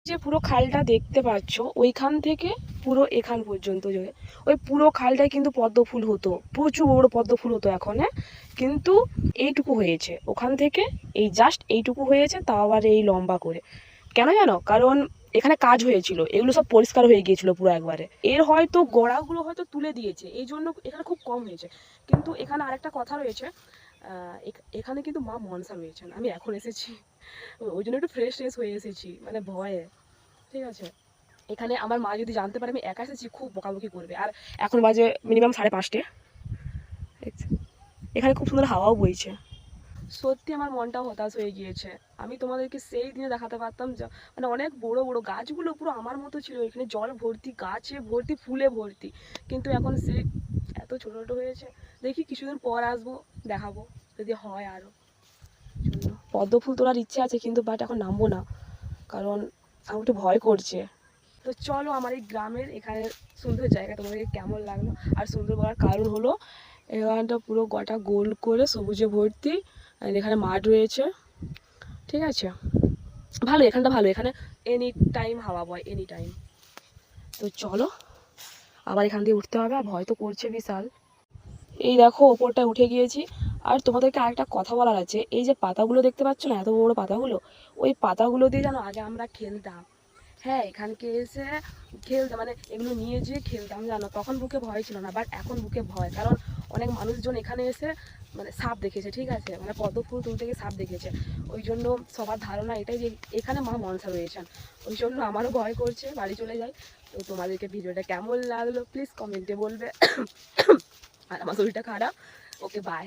যে পুরো খালটা দেখতে পাচ্ছ, ওইখান থেকে পুরো এখান পর্যন্ত ওই পুরো খালটায় কিন্তু পদ্ম ফুল হতো, প্রচুর বড় পদ্ম ফুল হতো। এখন কিন্তু এইটুকু হয়েছে, ওখান থেকে এই জাস্ট এইটুকু হয়েছে, তাও আবার এই লম্বা করে। কেন জানো? কারণ এখানে কাজ হয়েছিল, এগুলো সব পরিষ্কার হয়ে গিয়েছিল পুরো একবারে। এর হয়তো গোড়াগুলো হয়তো তুলে দিয়েছে, এই জন্য এখানে খুব কম হয়েছে। কিন্তু এখানে আরেকটা কথা রয়েছে, এখানে কিন্তু মা মনসা রয়েছেন। আমি এখন এসেছি, ওই জন্য একটু ফ্রেশ ট্রেশ হয়ে এসেছি, মানে ভয়ে। ঠিক আছে, এখানে আমার মা যদি জানতে পারে আমি একা এসেছি, খুব বকাবকি করবে। আর এখন বাজে মিনিমাম 5:30। এখানে খুব সুন্দর হাওয়াও বইছে। সত্যি আমার মনটা হতাশ হয়ে গিয়েছে। আমি তোমাদেরকে সেই দিনে দেখাতে পারতাম, মানে অনেক বড় বড় গাছগুলো পুরো আমার মতো ছিল, এখানে জল ভর্তি, গাছে ভর্তি, ফুলে ভর্তি। কিন্তু এখন সে এত ছোট ছোট হয়েছে। দেখি কিছুদিন পর আসবো, দেখাবো যদি হয় আরো। পদ্ম ফুল তোলার ইচ্ছে আছে, কিন্তু বাট এখন নামবো না, কারণ আমার একটু ভয় করছে। তো চলো, আমার এই গ্রামের এখানে সুন্দর জায়গা তোমাদেরকে কেমন লাগলো। আর সুন্দর বলার কারণ হলো, এখানটা পুরো গোটা গোল করে সবুজে ভর্তি, আর এখানে মাঠ রয়েছে। ঠিক আছে, ভালো, এখানটা ভালো, এখানে এনি টাইম হাওয়া বয়, এনি টাইম। তো চলো, আবার এখান দিয়ে উঠতে হবে, আর ভয় তো করছে বিশাল। এই দেখো ওপরটা উঠে গিয়েছি। আর তোমাদেরকে আরেকটা কথা বলার আছে, এই যে পাতাগুলো দেখতে পাচ্ছ না, এত বড় বড় পাতাগুলো, ওই পাতাগুলো দিয়ে জানো আগে আমরা খেলতাম। হ্যাঁ, এখানকে এসে খেলতাম, মানে এগুলো নিয়ে যেয়ে খেলতাম জানো। তখন বুকে ভয় ছিল না, বাট এখন বুকে ভয়, কারণ অনেক মানুষজন এখানে এসে মানে সাপ দেখেছে। ঠিক আছে, মানে পদ্ম ফুল তুলতে গিয়ে সাপ দেখেছে। ওই জন্য সবার ধারণা এটাই যে এখানে মা মনসা রয়েছেন। ওই জন্য আমারও ভয় করছে, বাড়ি চলে যাই। তো তোমাদেরকে ভিডিওটা কেমন লাগলো প্লিজ কমেন্টে বলবে। আর আমার শরীরটা খারাপ। ওকে, বাই।